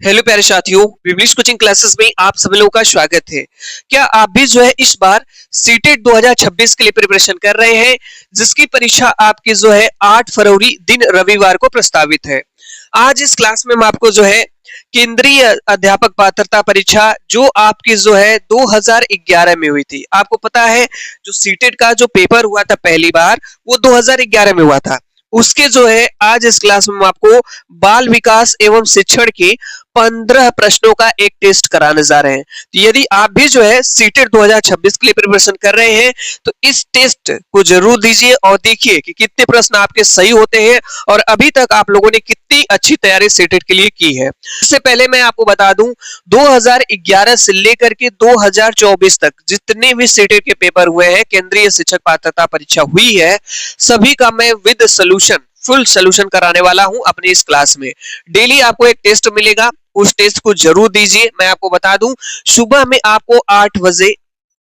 Hello प्यारे साथियों, English coaching classes में आप सभी लोगों का स्वागत है। क्या आप भी जो है इस बार सीटेट 2026 के लिए प्रिपरेशन कर रहे हैं, जिसकी परीक्षा आपकी जो है 8 फरवरी दिन रविवार को प्रस्तावित है। आज इस क्लास में हम आपको जो है केंद्रीय अध्यापक पात्रता परीक्षा जो आपकी जो है 2011 में हुई थी। आपको पता है जो सीटेट का जो पेपर हुआ था पहली बार वो 2011 में हुआ था। उसके जो है आज इस क्लास में हम आपको बाल विकास एवं शिक्षण के 15 प्रश्नों का एक टेस्ट कराने जा रहे हैं। तो यदि आप भी जो है सीटेट 2026 के लिए प्रिपरेशन कर रहे हैं तो इस टेस्ट को जरूर दीजिए और देखिए कि कितने प्रश्न आपके सही होते हैं और अभी तक आप लोगों ने कितनी अच्छी तैयारी सीटेट के लिए की है। इससे पहले मैं आपको बता दूं 2011 से लेकर के 2024 तक जितने भी सीटेट के पेपर हुए हैं, केंद्रीय शिक्षक पात्रता परीक्षा हुई है, सभी का मैं विद सोल्यूशन फुल सोल्यूशन कराने वाला हूं अपने इस क्लास में। डेली आपको एक टेस्ट मिलेगा, उस टेस्ट को जरूर दीजिए। मैं आपको बता दूं सुबह में आपको 8 बजे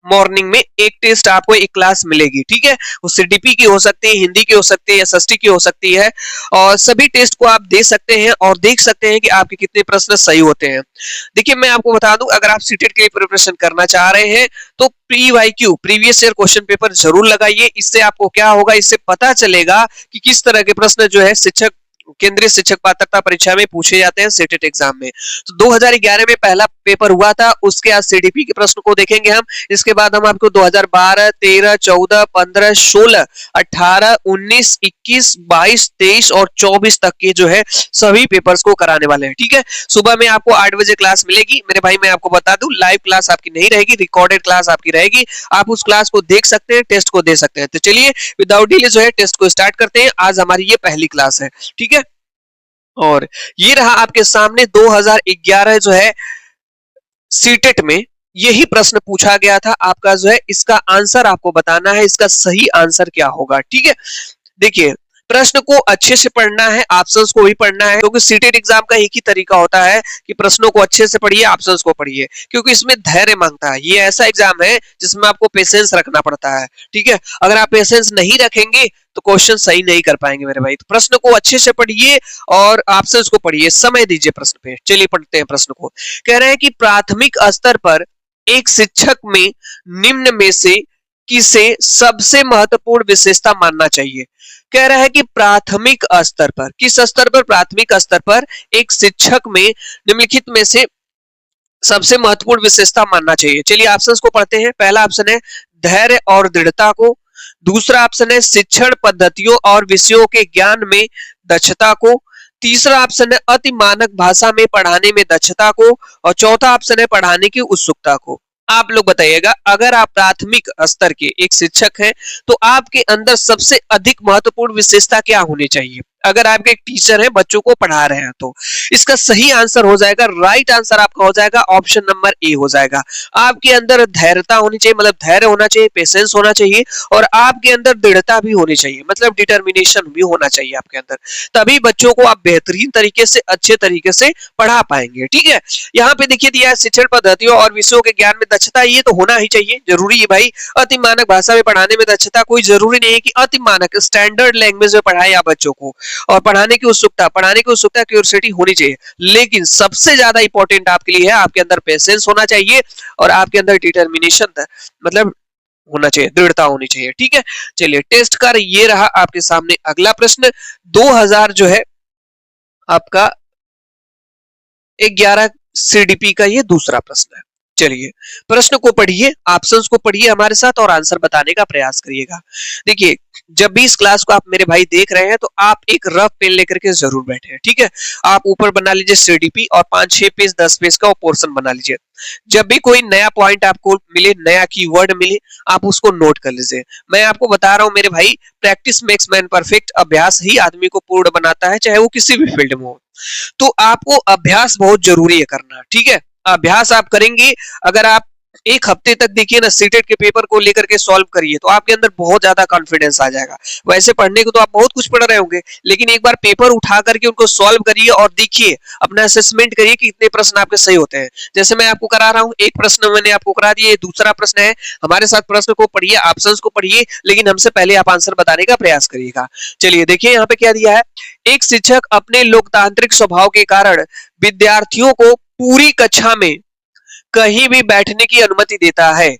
मॉर्निंग में एक टेस्ट आपको एक क्लास मिलेगी, ठीक है। वो सीडीपी की हो सकती है, हिंदी की हो सकती है, एसएसटी की हो सकती है और सभी टेस्ट को आप दे सकते हैं और देख सकते हैं कि आपके कितने प्रश्न सही होते हैं। देखिए मैं आपको बता दूं अगर आप सीटेट के लिए प्रिपरेशन करना चाह रहे हैं तो PYQ previous year question paper जरूर लगाइए। इससे आपको क्या होगा, इससे पता चलेगा कि किस तरह के प्रश्न जो है शिक्षक केंद्रीय शिक्षक पात्रता परीक्षा में पूछे जाते हैं सीटेट एग्जाम में। तो 2011 में पहला पेपर हुआ था, उसके आज सीडीपी के प्रश्न को देखेंगे हम। इसके बाद हम आपको 2012, 13, 14, 15, 16, 18, 19, 21, 22, 23 और 24 तक के जो है सभी पेपर्स को कराने वाले हैं, ठीक है। सुबह में आपको 8 बजे क्लास मिलेगी मेरे भाई। मैं आपको बता दूं लाइव क्लास आपकी नहीं रहेगी, रिकॉर्डेड क्लास आपकी रहेगी। आप उस क्लास को देख सकते हैं, टेस्ट को दे सकते हैं। तो चलिए विदाउट डिले जो है टेस्ट को स्टार्ट करते हैं। आज हमारी ये पहली क्लास है, ठीक है। और ये रहा आपके सामने 2011 जो है सीटेट में यही प्रश्न पूछा गया था आपका जो है इसका आंसर आपको बताना है, इसका सही आंसर क्या होगा, ठीक है। देखिए प्रश्न को अच्छे से पढ़ना है, ऑप्शंस को भी पढ़ना है, क्योंकि सीटेट एग्जाम का एक ही तरीका होता है कि प्रश्नों को अच्छे से पढ़िए, ऑप्शंस को पढ़िए, क्योंकि इसमें धैर्य मांगता है। ये ऐसा एग्जाम है जिसमें आपको पेशेंस रखना पड़ता है, ठीक है। अगर आप पेशेंस नहीं रखेंगे तो क्वेश्चन सही नहीं कर पाएंगे मेरे भाई। तो प्रश्न को अच्छे से पढ़िए और ऑप्शंस को पढ़िए, समय दीजिए प्रश्न पे। चलिए पढ़ते हैं प्रश्न को। कह रहे हैं कि प्राथमिक स्तर पर एक शिक्षक में निम्न में से किसे सबसे महत्वपूर्ण विशेषता मानना चाहिए। कह रहा है कि प्राथमिक स्तर पर, किस स्तर पर, प्राथमिक स्तर पर एक शिक्षक में निम्नलिखित में से सबसे महत्वपूर्ण विशेषता मानना चाहिए। चलिए ऑप्शंस को पढ़ते हैं। पहला ऑप्शन है धैर्य और दृढ़ता को, दूसरा ऑप्शन है शिक्षण पद्धतियों और विषयों के ज्ञान में दक्षता को, तीसरा ऑप्शन है अति मानक भाषा में पढ़ाने में दक्षता को और चौथा ऑप्शन है पढ़ाने की उत्सुकता को। आप लोग बताइएगा अगर आप प्राथमिक स्तर के एक शिक्षक हैं तो आपके अंदर सबसे अधिक महत्वपूर्ण विशेषता क्या होनी चाहिए। अगर आप एक टीचर हैं, बच्चों को पढ़ा रहे हैं, तो इसका सही आंसर हो जाएगा, राइट आंसर आपका हो जाएगा ऑप्शन नंबर ए हो जाएगा। आपके अंदर धैर्यता होनी चाहिए, मतलब धैर्य होना चाहिए, पेशेंस होना चाहिए और आपके अंदर दृढ़ता भी होनी चाहिए, मतलब डिटर्मिनेशन भी होना चाहिए आपके अंदर। तभी बच्चों को आप बेहतरीन तरीके से, अच्छे तरीके से पढ़ा पाएंगे, ठीक है। यहाँ पे देखिए दिया है शिक्षण पद्धतियों और विषयों के ज्ञान में दक्षता, ये तो होना ही चाहिए, जरूरी है भाई। अति मानक भाषा में पढ़ाने में दक्षता, कोई जरूरी नहीं है कि अति मानक स्टैंडर्ड लैंग्वेज में पढ़ाए आप बच्चों को। और पढ़ाने की उत्सुकता, क्यूरियोसिटी होनी चाहिए, लेकिन सबसे ज्यादा इंपॉर्टेंट आपके लिए है आपके अंदर पेशेंस होना चाहिए और आपके अंदर डिटर्मिनेशन मतलब होना चाहिए, दृढ़ता होनी चाहिए, ठीक है। चलिए टेस्ट कर ये रहा आपके सामने अगला प्रश्न। 2000 जो है आपका 11 सीडीपी का ये दूसरा प्रश्न है। चलिए प्रश्न को पढ़िए, ऑप्शंस को पढ़िए हमारे साथ और आंसर बताने का प्रयास करिएगा। देखिए जब भी इस क्लास को आप मेरे भाई देख रहे हैं तो आप एक रफ पेन लेकर के जरूर बैठे, ठीक है। आप ऊपर बना लीजिए सीडीपी और 5-6 पेज 10 पेज का पोर्शन बना लीजिए। जब भी कोई नया पॉइंट आपको मिले, नया कीवर्ड मिले, आप उसको नोट कर लीजिए। मैं आपको बता रहा हूं मेरे भाई, प्रैक्टिस मेक्स मैन परफेक्ट, अभ्यास ही आदमी को पूर्ण बनाता है, चाहे वो किसी भी फील्ड में हो। तो आपको अभ्यास बहुत जरूरी है करना, ठीक है। अभ्यास आप करेंगे, अगर आप एक हफ्ते तक देखिए ना सीटेट के पेपर को लेकर के सॉल्व करिए, तो आपके अंदर बहुत ज्यादा कॉन्फिडेंस आ जाएगा। वैसे पढ़ने को तो आप बहुत कुछ पढ़ रहे होंगे, लेकिन एक बार पेपर उठा करके उनको सॉल्व करिए और देखिए, अपना असेसमेंट करिए कि कितने प्रश्न आपके सही होते हैं। जैसे मैं आपको करा रहा हूँ, एक प्रश्न मैंने आपको करा दिया, दूसरा प्रश्न है, हमारे साथ प्रश्न को पढ़िए, ऑप्शंस को पढ़िए, लेकिन हमसे पहले आप आंसर बताने का प्रयास करिएगा। चलिए देखिए यहाँ पे क्या दिया है। एक शिक्षक अपने लोकतांत्रिक स्वभाव के कारण विद्यार्थियों को पूरी कक्षा में कहीं भी बैठने की अनुमति देता है।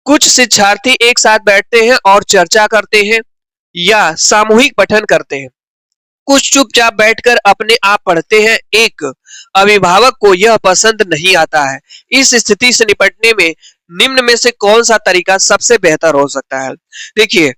कुछ शिक्षार्थी एक साथ बैठते हैं और चर्चा करते हैं या सामूहिक पठन करते हैं। कुछ चुपचाप बैठकर अपने आप पढ़ते हैं। एक अभिभावक को यह पसंद नहीं आता है। इस स्थिति से निपटने में निम्न में से कौन सा तरीका सबसे बेहतर हो सकता है? देखिए,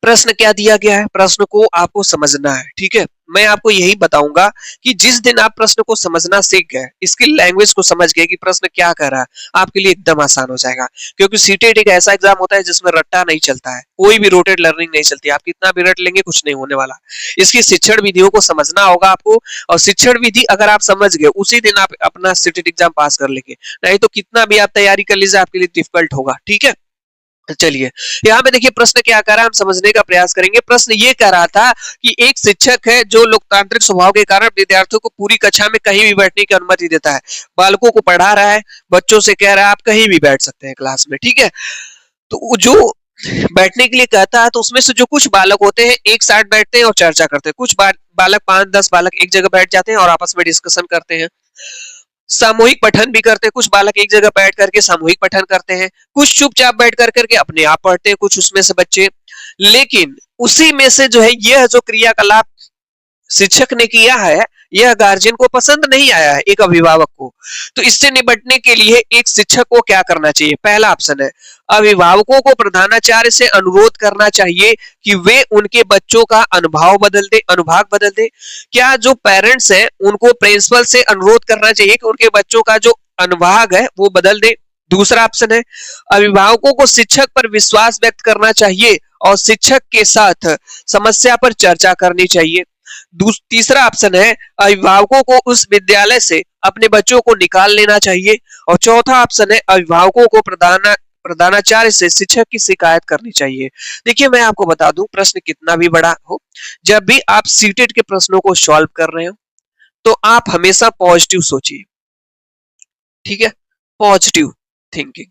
प्रश्न क्या दिया गया है, प्रश्न को आपको समझना है। ठीक है, मैं आपको यही बताऊंगा कि जिस दिन आप प्रश्न को समझना सीख गए, इसकी लैंग्वेज को समझ गए कि प्रश्न क्या कर रहा है, आपके लिए एकदम आसान हो जाएगा। क्योंकि सीटेट एक ऐसा एग्जाम होता है जिसमें रट्टा नहीं चलता है, कोई भी रोटेट लर्निंग नहीं चलती। आप कितना भी रट लेंगे कुछ नहीं होने वाला। इसकी शिक्षण विधियों को समझना होगा आपको, और शिक्षण विधि अगर आप समझ गए उसी दिन आप अपना सीटेट एग्जाम पास कर लेंगे, नहीं तो कितना भी आप तैयारी कर लीजिए आपके लिए डिफिकल्ट होगा। ठीक है, चलिए यहाँ पे देखिए प्रश्न क्या कर रहा है, हम समझने का प्रयास करेंगे। प्रश्न ये कह रहा था कि एक शिक्षक है जो लोकतांत्रिक स्वभाव के कारण विद्यार्थियों को पूरी कक्षा में कहीं भी बैठने की अनुमति देता है। बालकों को पढ़ा रहा है, बच्चों से कह रहा है आप कहीं भी बैठ सकते हैं क्लास में। ठीक है, तो जो बैठने के लिए कहता है, तो उसमें से जो कुछ बालक होते हैं एक साथ बैठते हैं और चर्चा करते हैं। कुछ बालक 5-10 बालक एक जगह बैठ जाते हैं और आपस में डिस्कशन करते हैं। सामूहिक पठन भी करते हैं, कुछ बालक एक जगह बैठ करके सामूहिक पठन करते हैं। कुछ चुपचाप बैठ कर करके अपने आप पढ़ते हैं, कुछ उसमें से बच्चे। लेकिन उसी में से जो है यह जो क्रियाकलाप शिक्षक ने किया है, यह गार्जियन को पसंद नहीं आया है, एक अभिभावक को। तो इससे निपटने के लिए एक शिक्षक को क्या करना चाहिए? पहला ऑप्शन है, अभिभावकों को प्रधानाचार्य से अनुरोध करना चाहिए कि वे उनके बच्चों का अनुभाग बदल दे। क्या जो पेरेंट्स हैं उनको प्रिंसिपल से अनुरोध करना चाहिए कि उनके बच्चों का जो अनुभाग है वो बदल दे। दूसरा ऑप्शन है, अभिभावकों को शिक्षक पर विश्वास व्यक्त करना चाहिए और शिक्षक के साथ समस्या पर चर्चा करनी चाहिए। तीसरा ऑप्शन है, अभिभावकों को उस विद्यालय से अपने बच्चों को निकाल लेना चाहिए। और चौथा ऑप्शन है, अभिभावकों को प्रधानाचार्य से शिक्षक की शिकायत करनी चाहिए। देखिए मैं आपको बता दूं, प्रश्न कितना भी बड़ा हो, जब भी आप सीटेट के प्रश्नों को सॉल्व कर रहे हो तो आप हमेशा पॉजिटिव सोचिए। ठीक है, पॉजिटिव थिंकिंग,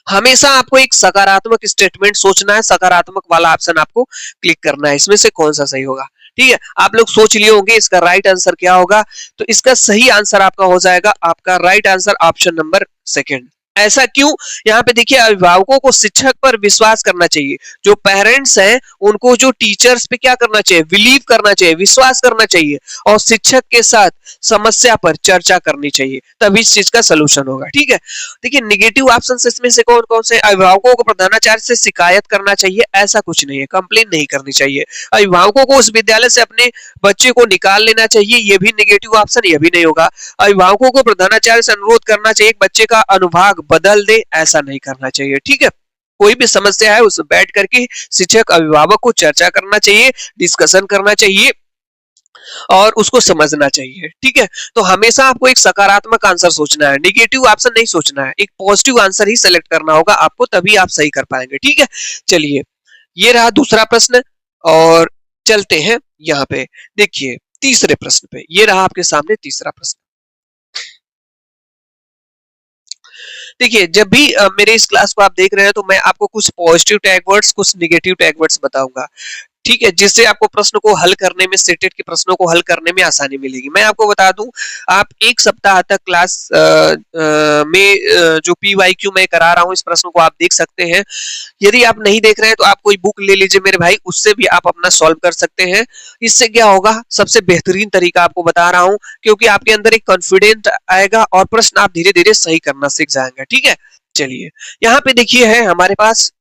हमेशा आपको एक सकारात्मक स्टेटमेंट सोचना है, सकारात्मक वाला ऑप्शन आपको क्लिक करना है। इसमें से कौन सा सही होगा? ठीक है, आप लोग सोच लिए होंगे इसका राइट आंसर क्या होगा। तो इसका सही आंसर आपका हो जाएगा, आपका right answer option number second. ऐसा क्यों? यहाँ पे देखिए, अभिभावकों को शिक्षक पर विश्वास करना चाहिए। जो पेरेंट्स हैं उनको जो टीचर्स पे क्या करना चाहिए? बिलीव करना चाहिए, विश्वास करना चाहिए, और शिक्षक के साथ समस्या पर चर्चा करनी चाहिए, तभी इस चीज का सोल्यूशन होगा। ठीक है, देखिए निगेटिव ऑप्शन इसमें से कौन कौन से? अभिभावकों को प्रधानाचार्य से शिकायत करना चाहिए, ऐसा कुछ नहीं है, कंप्लेन नहीं करनी चाहिए। अभिभावकों को उस विद्यालय से अपने बच्चे को निकाल लेना चाहिए, ये भी निगेटिव ऑप्शन, ये भी नहीं होगा। अभिभावकों को प्रधानाचार्य से अनुरोध करना चाहिए बच्चे का अनुभाग बदल दे, ऐसा नहीं करना चाहिए। ठीक है, कोई भी समस्या है उस बैठ करके शिक्षक अभिभावक को चर्चा करना चाहिए, डिस्कशन करना चाहिए और उसको समझना चाहिए। ठीक है, तो हमेशा आपको एक सकारात्मक आंसर सोचना है, निगेटिव ऑप्शन नहीं सोचना है, एक पॉजिटिव आंसर ही सेलेक्ट करना होगा आपको, तभी आप सही कर पाएंगे। ठीक है, चलिए ये रहा दूसरा प्रश्न, और चलते हैं यहाँ पे देखिए तीसरे प्रश्न पे। ये रहा आपके सामने तीसरा प्रश्न। देखिए जब भी मेरे इस क्लास को आप देख रहे हैं तो मैं आपको कुछ पॉजिटिव टैग वर्ड्स, कुछ निगेटिव टैग वर्ड्स बताऊंगा। ठीक है, जिससे आपको प्रश्न को हल करने में, सेटेट के प्रश्नों को हल करने में आसानी मिलेगी। मैं आपको बता दूं, आप एक सप्ताह तक क्लास में जो PYQ मैं करा रहा हूं, इस प्रश्न को आप देख सकते हैं। यदि आप नहीं देख रहे हैं तो आप कोई बुक ले लीजिए मेरे भाई, उससे भी आप अपना सॉल्व कर सकते हैं। इससे क्या होगा, सबसे बेहतरीन तरीका आपको बता रहा हूं, क्योंकि आपके अंदर एक कॉन्फिडेंट आएगा और प्रश्न आप धीरे धीरे सही करना सीख जाएंगे। ठीक है, चलिए यहाँ पे देखिए है हमारे पास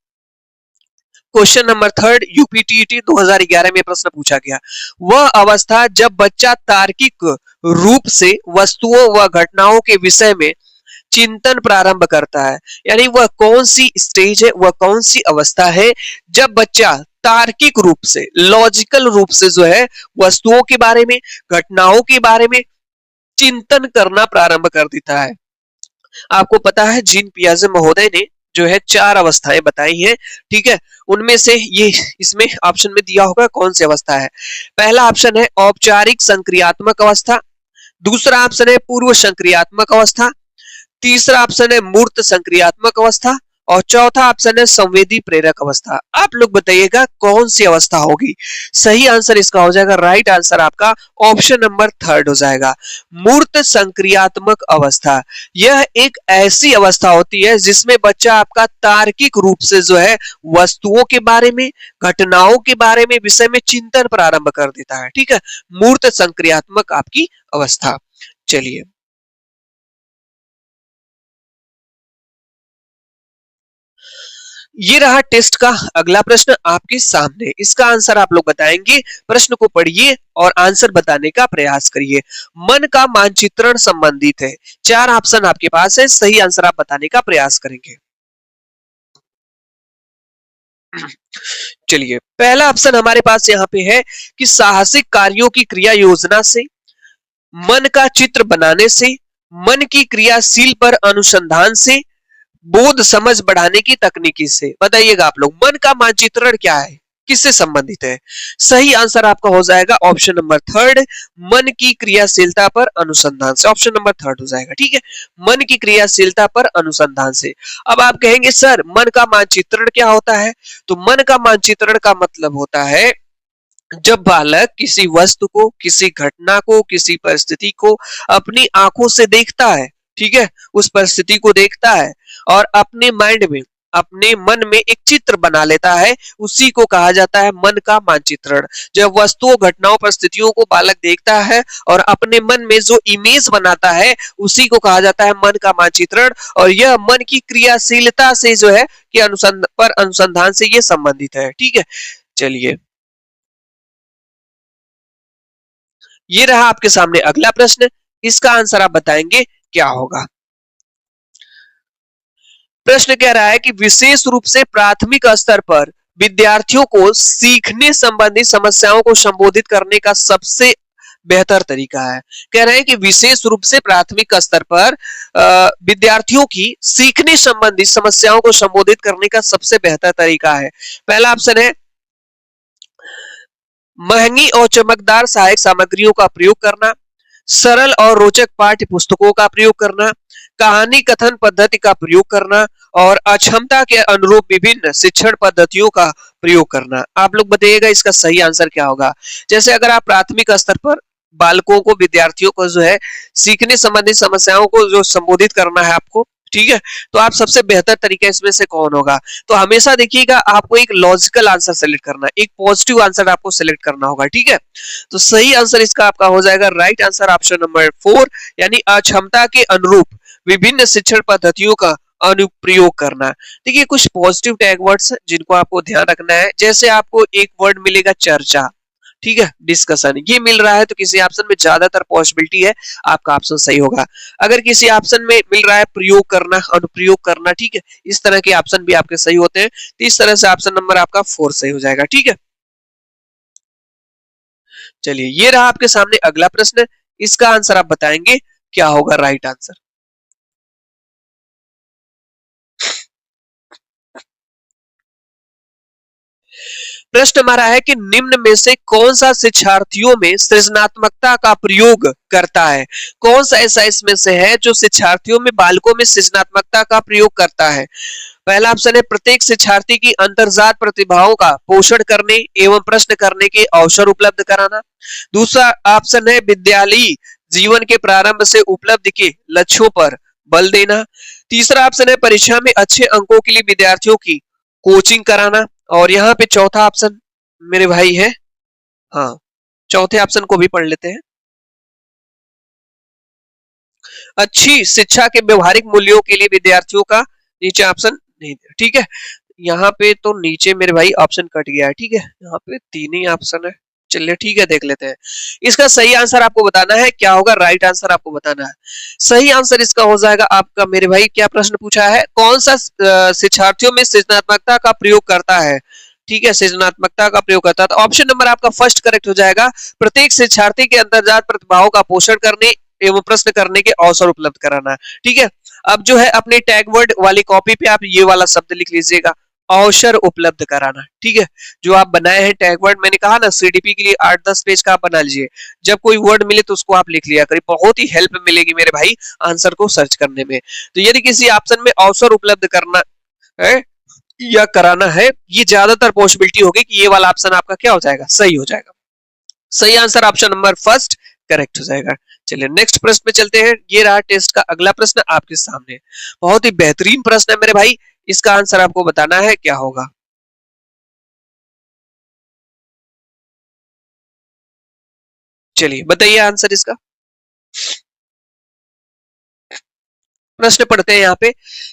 क्वेश्चन नंबर 3 यूपीटीईटी 2011 में प्रश्न पूछा गया। वह अवस्था जब बच्चा तार्किक रूप से वस्तुओं व घटनाओं के विषय में चिंतन प्रारंभ करता है, यानी वह कौन सी स्टेज है, वह कौन सी अवस्था है जब बच्चा तार्किक रूप से, लॉजिकल रूप से जो है वस्तुओं के बारे में, घटनाओं के बारे में चिंतन करना प्रारंभ कर देता है। आपको पता है जीन पियाजे महोदय ने जो है 4 अवस्थाएं बताई हैं, ठीक है। उनमें से ये इसमें ऑप्शन में दिया होगा कौन सी अवस्था है। पहला ऑप्शन है औपचारिक संक्रियात्मक अवस्था, दूसरा ऑप्शन है पूर्व संक्रियात्मक अवस्था, तीसरा ऑप्शन है मूर्त संक्रियात्मक अवस्था और चौथा ऑप्शन है संवेदी प्रेरक अवस्था। आप लोग बताइएगा कौन सी अवस्था होगी। सही आंसर इसका हो जाएगा, राइट आंसर आपका ऑप्शन नंबर 3 हो जाएगा, मूर्त संक्रियात्मक अवस्था। यह एक ऐसी अवस्था होती है जिसमें बच्चा आपका तार्किक रूप से जो है वस्तुओं के बारे में, घटनाओं के बारे में, विषय में चिंतन प्रारंभ कर देता है, ठीक है। मूर्त संक्रियात्मक आपकी अवस्था। चलिए, ये रहा टेस्ट का अगला प्रश्न आपके सामने। इसका आंसर आप लोग बताएंगे। प्रश्न को पढ़िए और आंसर बताने का प्रयास करिए। मन का मानचित्रण संबंधित है। 4 ऑप्शन आपके पास है, सही आंसर आप बताने का प्रयास करेंगे। चलिए, पहला ऑप्शन हमारे पास यहाँ पे है कि साहसिक कार्यों की क्रिया योजना से, मन का चित्र बनाने से, मन की क्रियाशील पर अनुसंधान से, बोध समझ बढ़ाने की तकनीकी से। बताइएगा आप लोग मन का मानचित्रण क्या है, किससे संबंधित है। सही आंसर आपका हो जाएगा ऑप्शन नंबर 3, मन की क्रियाशीलता पर अनुसंधान से। ऑप्शन नंबर 3 हो जाएगा, ठीक है, मन की क्रियाशीलता पर अनुसंधान से। अब आप कहेंगे सर मन का मानचित्रण क्या होता है। तो मन का मानचित्रण का मतलब होता है जब बालक किसी वस्तु को, किसी घटना को, किसी परिस्थिति को अपनी आंखों से देखता है, ठीक है, उस परिस्थिति को देखता है और अपने माइंड में, अपने मन में एक चित्र बना लेता है, उसी को कहा जाता है मन का मानचित्रण। जब वस्तुओं, घटनाओं, परिस्थितियों को बालक देखता है और अपने मन में जो इमेज बनाता है, उसी को कहा जाता है मन का मानचित्रण। और यह मन की क्रियाशीलता से जो है कि अनुसंधान से ये संबंधित है, ठीक है। चलिए, ये रहा आपके सामने अगला प्रश्न। इसका आंसर आप बताएंगे क्या होगा। प्रश्न कह रहा है कि विशेष रूप से प्राथमिक स्तर पर विद्यार्थियों को सीखने संबंधी समस्याओं को संबोधित करने का सबसे बेहतर तरीका है। कह रहे हैं कि विशेष रूप से प्राथमिक स्तर पर विद्यार्थियों की सीखने संबंधी समस्याओं को संबोधित करने का सबसे बेहतर तरीका है। पहला ऑप्शन है महंगी और चमकदार सहायक सामग्रियों का प्रयोग करना, सरल और रोचक पाठ्य पुस्तकों का प्रयोग करना, कहानी कथन पद्धति का प्रयोग करना और अक्षमता के अनुरूप विभिन्न शिक्षण पद्धतियों का प्रयोग करना। आप लोग बताइएगा इसका सही आंसर क्या होगा। जैसे अगर आप प्राथमिक स्तर पर बालकों को, विद्यार्थियों को जो है सीखने संबंधी समस्याओं को जो संबोधित करना है आपको, ठीक है, तो आप सबसे बेहतर तरीका इसमें से कौन होगा। तो हमेशा देखिएगा आपको एक लॉजिकल आंसर सेलेक्ट करना है, एक पॉजिटिव आंसर आपको सेलेक्ट करना होगा, ठीक है। तो सही आंसर इसका आपका हो जाएगा राइट आंसर ऑप्शन नंबर 4, यानी अक्षमता के अनुरूप विभिन्न शिक्षण पद्धतियों का अनुप्रयोग करना। देखिए कुछ पॉजिटिव टैग वर्ड्स जिनको आपको ध्यान रखना है। जैसे आपको एक वर्ड मिलेगा चर्चा, ठीक है, डिस्कशन, ये मिल रहा है तो किसी ऑप्शन में ज्यादातर पॉसिबिलिटी है आपका ऑप्शन सही होगा। अगर किसी ऑप्शन में मिल रहा है प्रयोग करना, अनुप्रयोग करना, ठीक है, इस तरह के ऑप्शन भी आपके सही होते हैं। तो इस तरह से ऑप्शन नंबर आपका 4 सही हो जाएगा, ठीक है। चलिए, ये रहा आपके सामने अगला प्रश्न। इसका आंसर आप बताएंगे क्या होगा राइट आंसर। प्रश्न हमारा है कि निम्न में से कौन सा शिक्षार्थियों में सृजनात्मकता का प्रयोग करता है। कौन सा ऐसा इसमें से है जो शिक्षार्थियों में, बालकों में सृजनात्मकता का प्रयोग करता है। पहला ऑप्शन है प्रत्येक शिक्षार्थी की अंतर्जात प्रतिभाओं का पोषण करने एवं प्रश्न करने के अवसर उपलब्ध कराना। दूसरा ऑप्शन है विद्यालयी जीवन के प्रारंभ से उपलब्ध के लक्ष्यों पर बल देना। तीसरा ऑप्शन है परीक्षा में अच्छे अंकों के लिए विद्यार्थियों की कोचिंग कराना। और यहाँ पे चौथा ऑप्शन मेरे भाई है, हाँ, चौथे ऑप्शन को भी पढ़ लेते हैं। अच्छी शिक्षा के व्यवहारिक मूल्यों के लिए विद्यार्थियों का, नीचे ऑप्शन नहीं, ठीक है, यहाँ पे तो नीचे मेरे भाई ऑप्शन कट गया है, ठीक है, यहाँ पे 3 ही ऑप्शन है। चलिए ठीक है, देख लेते हैं। इसका सही आंसर आपको बताना है क्या होगा, राइट आंसर आपको बताना है। सही आंसर इसका हो जाएगा आपका मेरे भाई, क्या प्रश्न पूछा है, कौन सा शिक्षार्थियों में सृजनात्मकता का प्रयोग करता है, ठीक है, सृजनात्मकता का प्रयोग करता है। तो ऑप्शन नंबर आपका फर्स्ट करेक्ट हो जाएगा, प्रत्येक शिक्षार्थी के अंतर्जात प्रतिभाओं का पोषण करने एवं प्रश्न करने के अवसर उपलब्ध कराना। ठीक है, अब जो है अपने टैग वर्ड वाली कॉपी पे आप ये वाला शब्द लिख लीजिएगा, अवसर उपलब्ध कराना। ठीक है, जो आप बनाए हैं टैग वर्ड, मैंने कहा ना सीडीपी के लिए 8-10 पेज का आप बना लीजिए। जब कोई वर्ड मिले तो उसको आप लिख लिया करिए, बहुत ही हेल्प मिलेगी मेरे भाई आंसर को सर्च करने में। तो यदि किसी ऑप्शन में अवसर उपलब्ध करना है या कराना है, ये ज्यादातर पॉसिबिलिटी होगी कि ये वाला ऑप्शन आपका क्या हो जाएगा, सही हो जाएगा। सही answer option number first correct हो जाएगा। चलिए नेक्स्ट प्रश्न पे चलते हैं। ये रहा टेस्ट का अगला प्रश्न आपके सामने, बहुत ही बेहतरीन प्रश्न है मेरे भाई, इसका आंसर आपको बताना है क्या होगा। चलिए बताइए आंसर इसका। प्रश्न पढ़ते हैं यहाँ पे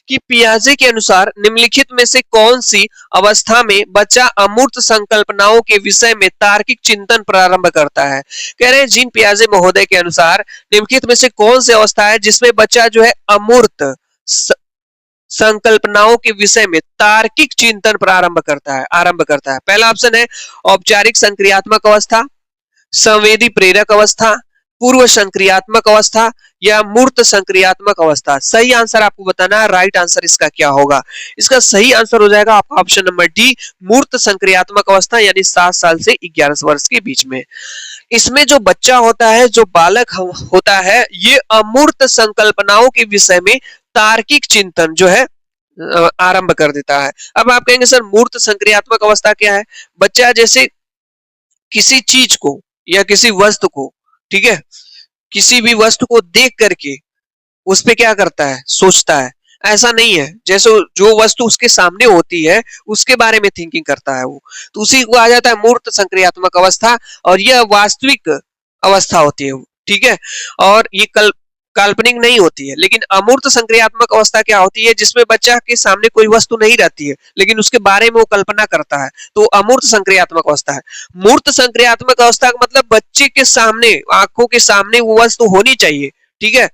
कि पियाजे के अनुसार निम्नलिखित में से कौन सी अवस्था में बच्चा अमूर्त संकल्पनाओं के विषय में तार्किक चिंतन प्रारंभ करता है। कह रहे हैं जीन पियाजे महोदय के अनुसार निम्नलिखित में से कौन सी अवस्था है जिसमें बच्चा जो है अमूर्त संकल्पनाओं के विषय में तार्किक चिंतन आरंभ करता है। पहला ऑप्शन है औपचारिक संक्रियात्मक अवस्था, संवेदी प्रेरक अवस्था, पूर्व संक्रियात्मक अवस्था या मूर्त संक्रियात्मक अवस्था। सही आंसर आपको बताना है, राइट आंसर इसका क्या होगा। इसका सही आंसर हो जाएगा आपका ऑप्शन नंबर डी, मूर्त संक्रियात्मक अवस्था, यानी 7 साल से 11 वर्ष के बीच में। इसमें जो बच्चा होता है, जो बालक होता है, ये अमूर्त संकल्पनाओं के विषय में तार्किक चिंतन जो है आरंभ कर देता है। अब आप कहेंगे सर मूर्त संक्रियात्मक अवस्था क्या है। बच्चा जैसे किसी चीज को या किसी वस्तु को, ठीक है, किसी भी वस्तु को देख करके उस पे क्या करता है, सोचता है। ऐसा नहीं है, जैसे जो वस्तु उसके सामने होती है उसके बारे में थिंकिंग करता है वो, तो उसी को आ जाता है मूर्त संक्रियात्मक अवस्था, और यह वास्तविक अवस्था होती है। ठीक है, और ये काल्पनिक नहीं होती है। लेकिन अमूर्त संक्रियात्मक अवस्था क्या होती है, जिसमें बच्चा के सामने कोई वस्तु नहीं रहती है लेकिन उसके बारे में वो कल्पना करता है, तो अमूर्त संक्रियात्मक अवस्था है। मूर्त संक्रियात्मक अवस्था का मतलब बच्चे के सामने, आंखों के सामने वो वस्तु होनी चाहिए। ठीक है,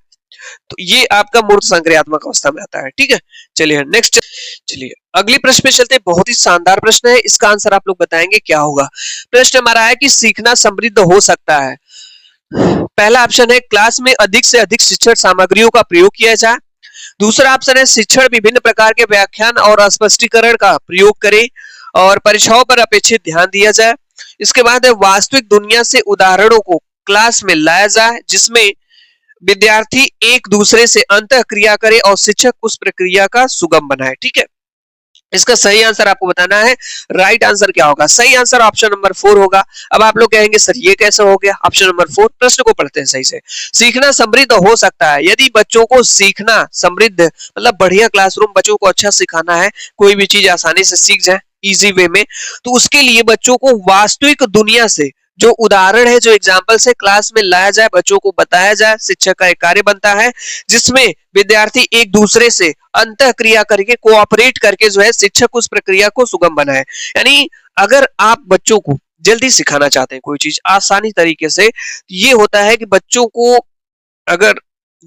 तो ये आपका मूर्त संक्रियात्मक अवस्था में आता है। ठीक है, चलिए नेक्स्ट, चलिए अगले प्रश्न पे चलते हैं। बहुत ही शानदार प्रश्न है, इसका आंसर आप लोग बताएंगे क्या होगा। प्रश्न हमारा है कि सीखना समृद्ध हो सकता है। पहला ऑप्शन है क्लास में अधिक से अधिक शिक्षण सामग्रियों का प्रयोग किया जाए। दूसरा ऑप्शन है शिक्षण विभिन्न प्रकार के व्याख्यान और स्पष्टीकरण का प्रयोग करे और परीक्षाओं पर अपेक्षित ध्यान दिया जाए। इसके बाद है वास्तविक दुनिया से उदाहरणों को क्लास में लाया जाए जिसमें विद्यार्थी एक दूसरे से अंतः क्रिया करे और शिक्षक उस प्रक्रिया का सुगम बनाए। ठीक है, इसका सही आंसर आपको बताना है, राइट आंसर क्या होगा। सही आंसर ऑप्शन नंबर 4 होगा। अब आप लोग कहेंगे सर ये कैसे हो गया, ऑप्शन नंबर 4। प्रश्न को पढ़ते हैं सही से। सीखना समृद्ध हो सकता है यदि बच्चों को सीखना समृद्ध मतलब बढ़िया क्लासरूम, बच्चों को अच्छा सिखाना है, कोई भी चीज आसानी से सीख जाए इजी वे में, तो उसके लिए बच्चों को वास्तविक दुनिया से जो उदाहरण है, जो एग्जाम्पल्स है, क्लास में लाया जाए, बच्चों को बताया जाए। शिक्षक का एक कार्य बनता है जिसमें विद्यार्थी एक दूसरे से अंतः क्रिया करके, कोऑपरेट करके जो है शिक्षक उस प्रक्रिया को सुगम बनाए। यानी अगर आप बच्चों को जल्दी सिखाना चाहते हैं कोई चीज आसानी तरीके से, ये होता है कि बच्चों को अगर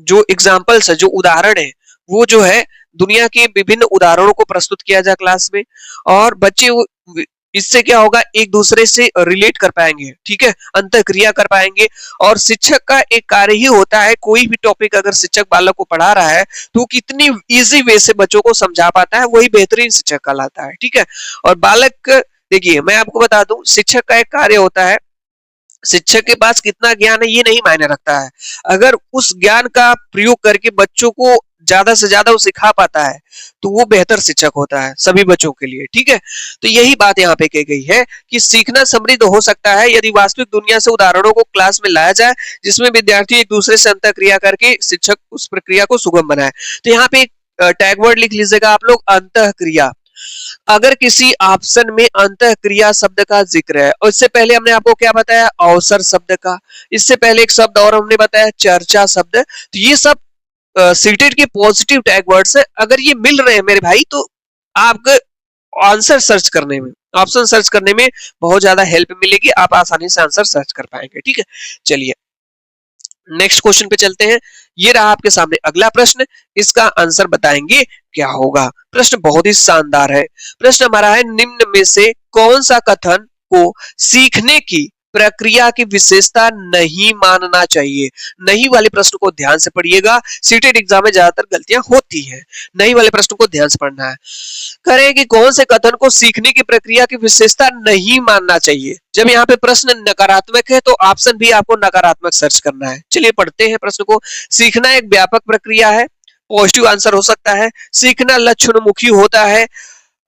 जो एग्जाम्पल्स है, जो उदाहरण है, वो जो है दुनिया के विभिन्न उदाहरणों को प्रस्तुत किया जाए क्लास में, और बच्चे इससे क्या होगा, एक दूसरे से रिलेट कर पाएंगे। ठीक है, अंतः क्रिया कर पाएंगे। और शिक्षक का एक कार्य ही होता है, कोई भी टॉपिक अगर शिक्षक बालक को पढ़ा रहा है तो कितनी इजी वे से बच्चों को समझा पाता है, वही बेहतरीन शिक्षक कहलाता है। ठीक है, और बालक, देखिए मैं आपको बता दूं, शिक्षक का एक कार्य होता है, शिक्षक के पास कितना ज्ञान है ये नहीं मायने रखता है, अगर उस ज्ञान का प्रयोग करके बच्चों को ज्यादा से ज्यादा वो सिखा पाता है तो वो बेहतर शिक्षक होता है सभी बच्चों के लिए। ठीक है, तो यही बात यहाँ पे कही गई है कि सीखना समृद्ध हो सकता है यदि वास्तविक दुनिया से उदाहरणों को क्लास में लाया जाए जिसमें विद्यार्थी एक दूसरे से अंतः क्रिया करके शिक्षक उस प्रक्रिया को सुगम बनाए। तो यहाँ पे टैग वर्ड लिख लीजिएगा आप लोग, अंतः क्रिया। अगर किसी ऑप्शन में अंतः क्रिया शब्द का जिक्र है, और इससे पहले हमने आपको क्या बताया, अवसर शब्द का, इससे पहले एक शब्द और हमने बताया चर्चा शब्द, तो ये सब सीटेड के पॉजिटिव टैग वर्ड्स है। अगर ये मिल रहे हैं मेरे भाई तो आपको आंसर सर्च करने में, ऑप्शन सर्च करने में बहुत ज्यादा हेल्प मिलेगी, आप आसानी से आंसर सर्च कर पाएंगे। ठीक है, चलिए नेक्स्ट क्वेश्चन पे चलते हैं। ये रहा आपके सामने अगला प्रश्न, इसका आंसर बताएंगे क्या होगा। प्रश्न बहुत ही शानदार है। प्रश्न हमारा है निम्न में से कौन सा कथन को सीखने की प्रक्रिया की विशेषता नहीं मानना चाहिए। नहीं वाले प्रश्न को ध्यान से पढ़िएगा, सीटेट एग्जाम में ज्यादातर गलतियां होती हैं। नहीं वाले प्रश्न को ध्यान से पढ़ना है। करें कि कौन से कथन को सीखने की प्रक्रिया की विशेषता नहीं मानना चाहिए। जब यहाँ पे प्रश्न नकारात्मक है तो ऑप्शन भी आपको नकारात्मक सर्च करना है। चलिए पढ़ते हैं प्रश्न को। सीखना एक व्यापक प्रक्रिया है, पॉजिटिव आंसर हो सकता है। सीखना लक्ष्योन्मुखी होता है,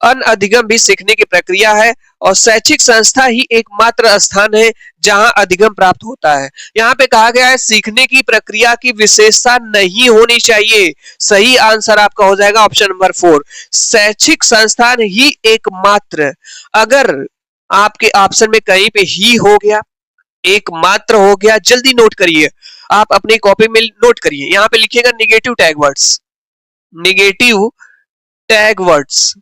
अनअधिगम भी सीखने की प्रक्रिया है, और शैक्षिक संस्था ही एकमात्र स्थान है जहां अधिगम प्राप्त होता है। यहाँ पे कहा गया है सीखने की प्रक्रिया की विशेषता नहीं होनी चाहिए। सही आंसर आपका हो जाएगा ऑप्शन नंबर 4, शैक्षिक संस्थान ही एकमात्र। अगर आपके ऑप्शन में कहीं पे ही हो गया, एकमात्र हो गया, जल्दी नोट करिए, आप अपनी कॉपी में नोट करिए। यहाँ पे लिखिएगा negative tag words, negative tag words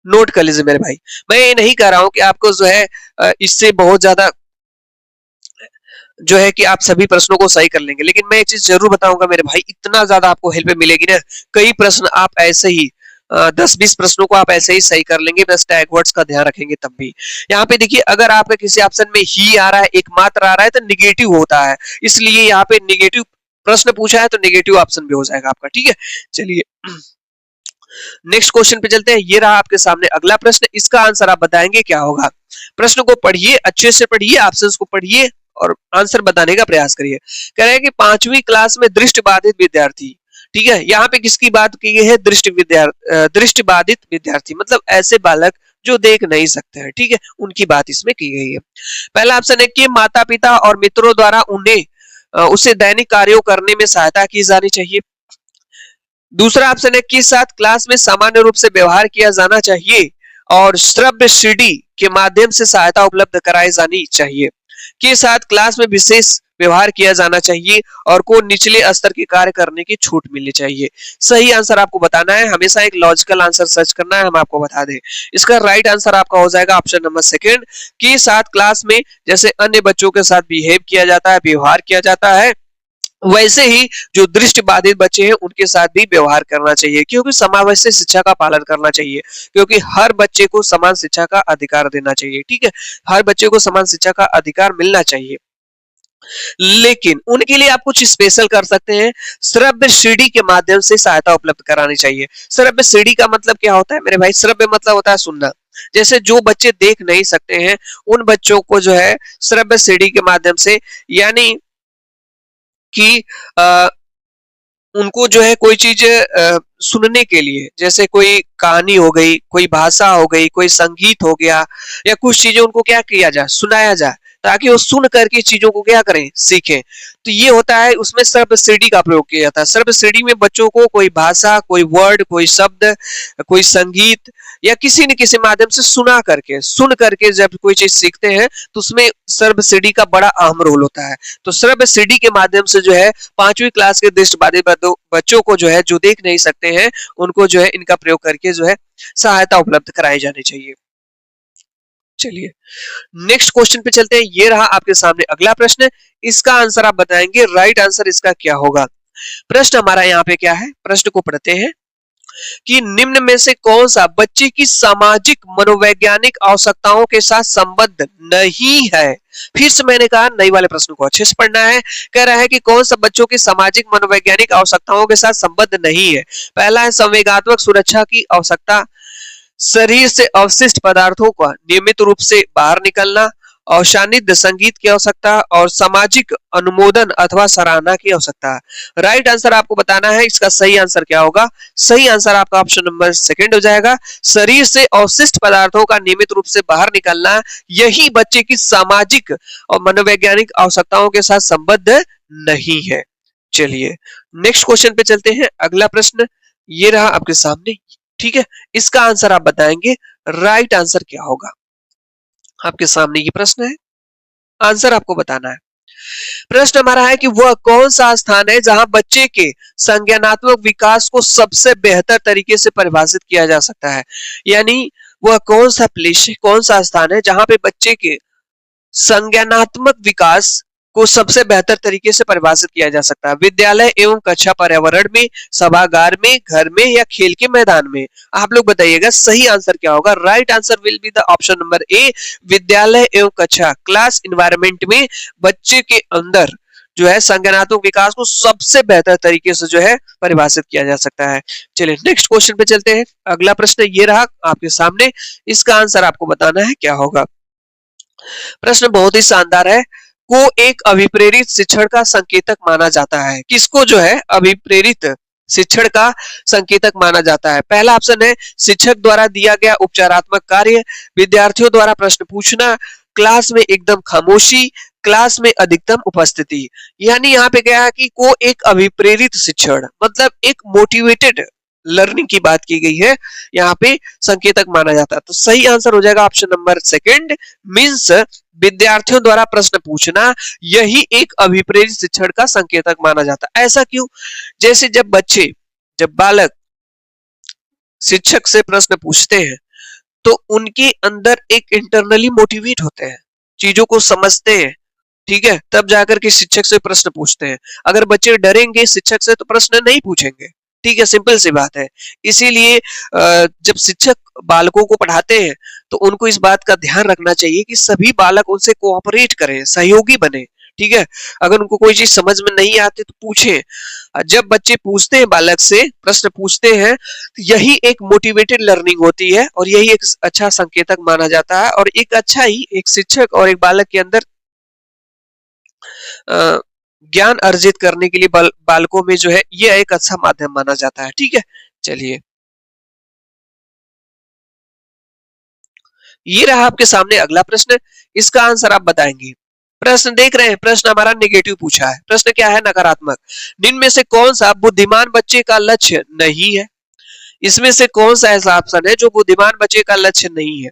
note कर लीजिए मेरे भाई। मैं ये नहीं कह रहा हूं कि आपको जो है इससे बहुत ज्यादा जो है कि आप सभी प्रश्नों को सही कर लेंगे, लेकिन मैं ये चीज जरूर बताऊंगा मेरे भाई, इतना ज्यादा आपको हेल्प मिलेगी ना। कई प्रश्न आप ऐसे ही 10-20 प्रश्नों को आप ऐसे ही सही कर लेंगे, बस टैग वर्ड्स का ध्यान रखेंगे तब भी। यहाँ पे देखिए, अगर आपका किसी ऑप्शन में ही आ रहा है, एकमात्र आ रहा है, तो निगेटिव होता है, इसलिए यहाँ पे निगेटिव प्रश्न पूछा है तो निगेटिव ऑप्शन भी हो जाएगा आपका। ठीक है, चलिए नेक्स्ट क्वेश्चन पे चलते हैं। ये रहा आपके सामने अगला प्रश्न, इसका आंसर आप बताएंगे क्या होगा। प्रश्न को पढ़िए, अच्छे से पढ़िए, ऑप्शंस को पढ़िए और आंसर बताने का प्रयास करिए। कह रहे हैं कि 5वीं क्लास में दृष्टिबाधित विद्यार्थी, ठीक है, यहाँ पे किसकी बात की गई है, दृष्टिबाधित विद्यार्थी, मतलब ऐसे बालक जो देख नहीं सकते हैं, ठीक है, उनकी बात इसमें की गई है। पहला ऑप्शन है कि माता पिता और मित्रों द्वारा उसे दैनिक कार्यों करने में सहायता की जानी चाहिए। दूसरा ऑप्शन है कि साथ क्लास में सामान्य रूप से व्यवहार किया जाना चाहिए और श्रव्य सीडी के माध्यम से सहायता उपलब्ध कराई जानी चाहिए। के साथ क्लास में विशेष व्यवहार किया जाना चाहिए और को निचले स्तर के कार्य करने की छूट मिलनी चाहिए। सही आंसर आपको बताना है, हमेशा एक लॉजिकल आंसर सर्च करना है, हम आपको बता दें। इसका राइट आंसर आपका हो जाएगा ऑप्शन नंबर 2, के साथ क्लास में जैसे अन्य बच्चों के साथ बिहेव किया जाता है, व्यवहार किया जाता है, वैसे ही जो दृष्टिबाधित बच्चे हैं उनके साथ भी व्यवहार करना चाहिए, क्योंकि समावेशी शिक्षा का पालन करना चाहिए, क्योंकि हर बच्चे को समान शिक्षा का अधिकार देना चाहिए। ठीक है, हर बच्चे को समान शिक्षा का अधिकार मिलना चाहिए, लेकिन उनके लिए आप कुछ स्पेशल कर सकते हैं। श्रव्य सीडी के माध्यम से सहायता उपलब्ध करानी चाहिए। श्रव्य सीडी का मतलब क्या होता है मेरे भाई, श्रव्य मतलब होता है सुनना। जैसे जो बच्चे देख नहीं सकते हैं उन बच्चों को जो है श्रव्य सीडी के माध्यम से, यानी कि उनको जो है कोई चीज सुनने के लिए, जैसे कोई कहानी हो गई, कोई भाषा हो गई, कोई संगीत हो गया, या कुछ चीजें उनको क्या किया जाए, सुनाया जाए, ताकि वो सुन करके चीजों को क्या करें, सीखें। तो ये होता है, उसमें सर्व सीडी का प्रयोग किया जाता है। सर्व सीडी में बच्चों को कोई भाषा, कोई वर्ड, कोई शब्द, कोई संगीत या किसी न किसी माध्यम से सुन करके जब कोई चीज सीखते हैं तो उसमें सर्व सीडी का बड़ा अहम रोल होता है। तो सर्व सीडी के माध्यम से जो है 5वीं क्लास के दृष्टिबाधित बच्चों को जो है, जो देख नहीं सकते हैं, उनको जो है इनका प्रयोग करके जो है सहायता उपलब्ध कराई जानी चाहिए। चलिए नेक्स्ट क्वेश्चन पे चलते हैं। ये रहा आपके सामने अगला प्रश्न, इसका आंसर आप बताएंगे, राइट आंसर इसका क्या होगा। प्रश्न हमारा यहाँ पे क्या है, प्रश्न को पढ़ते हैं कि निम्न में से कौन सा बच्चे की सामाजिक मनोवैज्ञानिक आवश्यकताओं के साथ संबद्ध नहीं है। फिर से मैंने कहा नई वाले प्रश्न को अच्छे से पढ़ना है। कह रहा है कि कौन सा बच्चों की सामाजिक मनोवैज्ञानिक आवश्यकताओं के साथ संबद्ध नहीं है। पहला है संवेगात्मक सुरक्षा की आवश्यकता, शरीर से अवशिष्ट पदार्थों का नियमित रूप से बाहर निकलना, और सानिध्य संगीत की आवश्यकता, और सामाजिक अनुमोदन अथवा सराहना की आवश्यकता। राइट आंसर आपको बताना है, इसका सही आंसर क्या होगा। सही आंसर आपका ऑप्शन नंबर 2 हो जाएगा, शरीर से अवशिष्ट पदार्थों का नियमित रूप से बाहर निकलना, यही बच्चे की सामाजिक और मनोवैज्ञानिक आवश्यकताओं के साथ संबद्ध नहीं है। चलिए नेक्स्ट क्वेश्चन पे चलते हैं। अगला प्रश्न ये रहा आपके सामने, ठीक है, इसका आंसर आप बताएंगे, राइट आंसर क्या होगा। आपके सामने ये प्रश्न है, आंसर आपको बताना है। प्रश्न हमारा है कि वह कौन सा स्थान है जहां बच्चे के संज्ञानात्मक विकास को सबसे बेहतर तरीके से परिभाषित किया जा सकता है। यानी वह कौन सा प्लेस है, कौन सा स्थान है जहां पे बच्चे के संज्ञानात्मक विकास को सबसे बेहतर तरीके से परिभाषित किया जा सकता है? विद्यालय एवं कक्षा पर्यावरण में, सभागार में, घर में या खेल के मैदान में? आप लोग बताइएगा सही आंसर क्या होगा। Right answer will be the option number A, विद्यालय एवं कक्षा, क्लास इन्वायरमेंट में बच्चे के अंदर जो है संज्ञानात्मक विकास को सबसे बेहतर तरीके से जो है परिभाषित किया जा सकता है। चलिए नेक्स्ट क्वेश्चन पे चलते हैं। अगला प्रश्न ये रहा आपके सामने, इसका आंसर आपको बताना है क्या होगा। प्रश्न बहुत ही शानदार है। को एक अभिप्रेरित शिक्षण का संकेतक माना जाता है? किसको जो है अभिप्रेरित शिक्षण का संकेतक माना जाता है? पहला ऑप्शन है शिक्षक द्वारा दिया गया उपचारात्मक कार्य, विद्यार्थियों द्वारा प्रश्न पूछना, क्लास में एकदम खामोशी, क्लास में अधिकतम उपस्थिति। यानी यहाँ पे क्या है कि को एक अभिप्रेरित शिक्षण मतलब एक मोटिवेटेड लर्निंग की बात की गई है, यहाँ पे संकेतक माना जाता है। तो सही आंसर हो जाएगा ऑप्शन नंबर सेकंड, मींस विद्यार्थियों द्वारा प्रश्न पूछना, यही एक अभिप्रेरित शिक्षण का संकेतक माना जाता है। ऐसा क्यों? जैसे जब बालक शिक्षक से प्रश्न पूछते हैं तो उनके अंदर एक इंटरनली मोटिवेट होते हैं, चीजों को समझते हैं, ठीक है, तब जाकर के शिक्षक से प्रश्न पूछते हैं। अगर बच्चे डरेंगे शिक्षक से तो प्रश्न नहीं पूछेंगे, ठीक है, सिंपल सी बात है। इसीलिए जब शिक्षक बालकों को पढ़ाते हैं तो उनको इस बात का ध्यान रखना चाहिए कि सभी बालक उनसे कोऑपरेट करें, सहयोगी बने, ठीक है। अगर उनको कोई चीज समझ में नहीं आती तो पूछें। जब बच्चे पूछते हैं, बालक से प्रश्न पूछते हैं, तो यही एक मोटिवेटेड लर्निंग होती है और यही एक अच्छा संकेतक माना जाता है और एक अच्छा ही एक शिक्षक और एक बालक के अंदर ज्ञान अर्जित करने के लिए बालकों में जो है यह एक अच्छा माध्यम माना जाता है, ठीक है। चलिए ये रहा आपके सामने अगला प्रश्न, इसका आंसर आप बताएंगे। प्रश्न देख रहे हैं, प्रश्न हमारा नेगेटिव पूछा है। प्रश्न क्या है? नकारात्मक। निम्न में से कौन सा बुद्धिमान बच्चे का लक्ष्य नहीं है? इसमें से कौन सा ऐसा ऑप्शन है जो बुद्धिमान बच्चे का लक्ष्य नहीं है?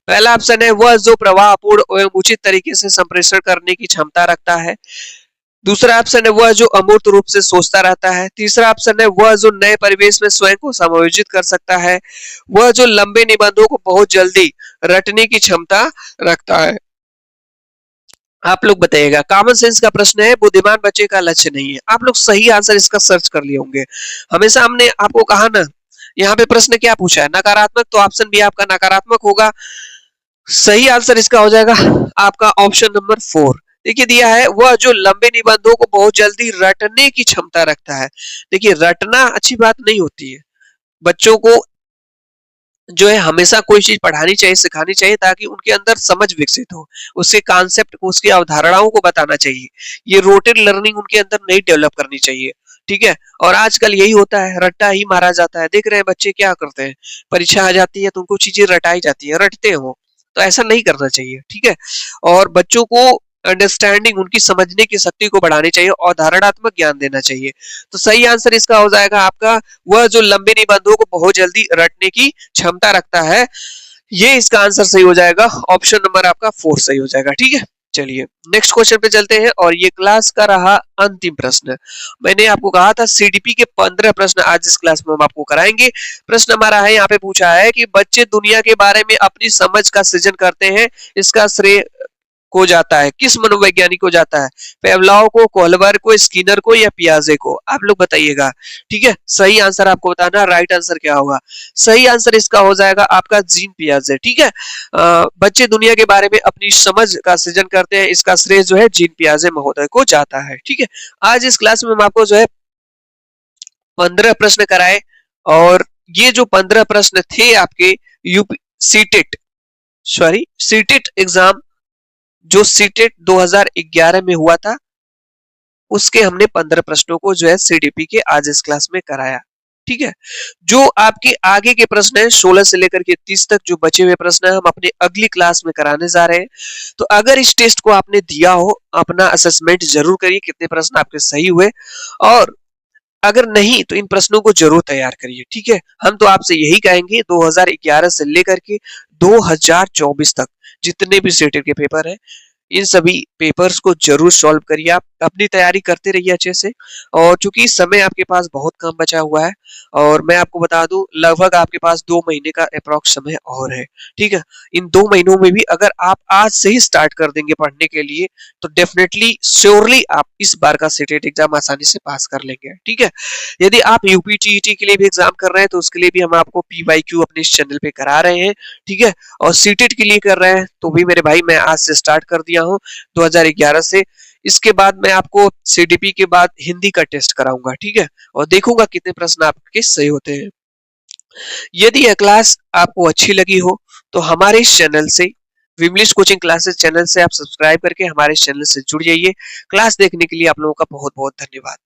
पहला ऑप्शन है वह जो प्रवाहपूर्ण एवं उचित तरीके से संप्रेषण करने की क्षमता रखता है। दूसरा ऑप्शन है वह जो अमूर्त रूप से सोचता रहता है। तीसरा ऑप्शन है वह जो नए परिवेश में स्वयं को समायोजित कर सकता है। वह जो लंबे निबंधों को बहुत जल्दी रटने की क्षमता रखता है। आप लोग बताइएगा। कॉमन सेंस का प्रश्न है, बुद्धिमान बच्चे का लक्ष्य नहीं है। आप लोग सही आंसर इसका सर्च कर लिए होंगे। हमेशा हमने आपको कहा ना, यहाँ पे प्रश्न क्या पूछा है? नकारात्मक, तो ऑप्शन बी आपका नकारात्मक होगा। सही आंसर इसका हो जाएगा आपका ऑप्शन नंबर 4। देखिए दिया है वह जो लंबे निबंधों को बहुत जल्दी रटने की क्षमता रखता है। देखिए रटना अच्छी बात नहीं होती है। बच्चों को जो है हमेशा कोई चीज पढ़ानी चाहिए, सिखानी चाहिए ताकि उनके अंदर समझ विकसित हो, उसके कॉन्सेप्ट को, उसकी अवधारणाओं को बताना चाहिए। ये रोटेड लर्निंग उनके अंदर नहीं डेवलप करनी चाहिए, ठीक है। और आजकल यही होता है, रट्टा ही मारा जाता है। देख रहे हैं बच्चे क्या करते हैं, परीक्षा आ जाती है तो उनको चीजें रटाई जाती है, रटते हो, तो ऐसा नहीं करना चाहिए, ठीक है। और बच्चों को अंडरस्टैंडिंग, उनकी समझने की शक्ति को बढ़ानी चाहिए और धारणात्मक ज्ञान देना चाहिए। तो सही आंसर इसका हो जाएगा आपका वह जो लंबे निबंधों को बहुत जल्दी रटने की क्षमता रखता है। ये इसका आंसर सही हो जाएगा, ऑप्शन नंबर आपका 4 सही हो जाएगा, ठीक है। चलिए नेक्स्ट क्वेश्चन पे चलते हैं और ये क्लास का रहा अंतिम प्रश्न। मैंने आपको कहा था सीडीपी के 15 प्रश्न आज इस क्लास में हम आपको कराएंगे। प्रश्न हमारा है, यहाँ पे पूछा है कि बच्चे दुनिया के बारे में अपनी समझ का सृजन करते हैं, इसका श्रेय को जाता है किस मनोवैज्ञानिक को जाता है? पेवलॉव को, कोहलबर को, स्किनर को या पियाजे को? आप लोग बताइएगा, ठीक है। सही आंसर आपको बताना, राइट आंसर क्या होगा? सही आंसर इसका हो जाएगा आपका जीन पियाजे, ठीक है। बच्चे दुनिया के बारे में अपनी समझ का सृजन करते हैं, इसका श्रेय जो है जीन पियाजे महोदय को जाता है, ठीक है। आज इस क्लास में हम आपको जो है 15 प्रश्न कराए और ये जो 15 प्रश्न थे आपके यूपी सीटेट एग्जाम जो सीटेट 2011 में हुआ था, उसके हमने 15 प्रश्नों को जो है सीडीपी के आज इस क्लास में कराया, ठीक है। जो आपके आगे के प्रश्न है 16 से लेकर के 30 तक जो बचे हुए प्रश्न है हम अपने अगली क्लास में कराने जा रहे हैं। तो अगर इस टेस्ट को आपने दिया हो, अपना असेसमेंट जरूर करिए कितने प्रश्न आपके सही हुए, और अगर नहीं तो इन प्रश्नों को जरूर तैयार करिए, ठीक है। हम तो आपसे यही कहेंगे 2011 से लेकर के 2024 तक जितने भी सीटेट के पेपर है इन सभी पेपर्स को जरूर सॉल्व करिए। आप अपनी तैयारी करते रहिए अच्छे से, और चूंकि समय आपके पास बहुत कम बचा हुआ है, और मैं आपको बता दूं लगभग आपके पास 2 महीने का अप्रॉक्स समय और है। ठीक है, इन 2 महीनों में भी अगर आप आज से ही स्टार्ट कर देंगे पढ़ने के लिए तो डेफिनेटली श्योरली आप इस बार का सीटेट एग्जाम आसानी से पास कर लेंगे। ठीक है, यदि आप यूपी टीईटी के लिए भी एग्जाम कर रहे हैं तो उसके लिए भी हम आपको पीवाईक्यू अपने इस चैनल पे करा रहे हैं। ठीक है, और सीटेट के लिए कर रहे हैं तो भी मेरे भाई मैं आज से स्टार्ट कर दिया हूँ 2011 से। इसके बाद मैं आपको सीडीपी के बाद हिंदी का टेस्ट कराऊंगा। ठीक है, और देखूंगा कितने प्रश्न आपके सही होते हैं। यदि यह क्लास आपको अच्छी लगी हो तो हमारे इस चैनल से, विमलेश कोचिंग क्लासेस चैनल से आप सब्सक्राइब करके हमारे चैनल से जुड़ जाइए। क्लास देखने के लिए आप लोगों का बहुत बहुत धन्यवाद।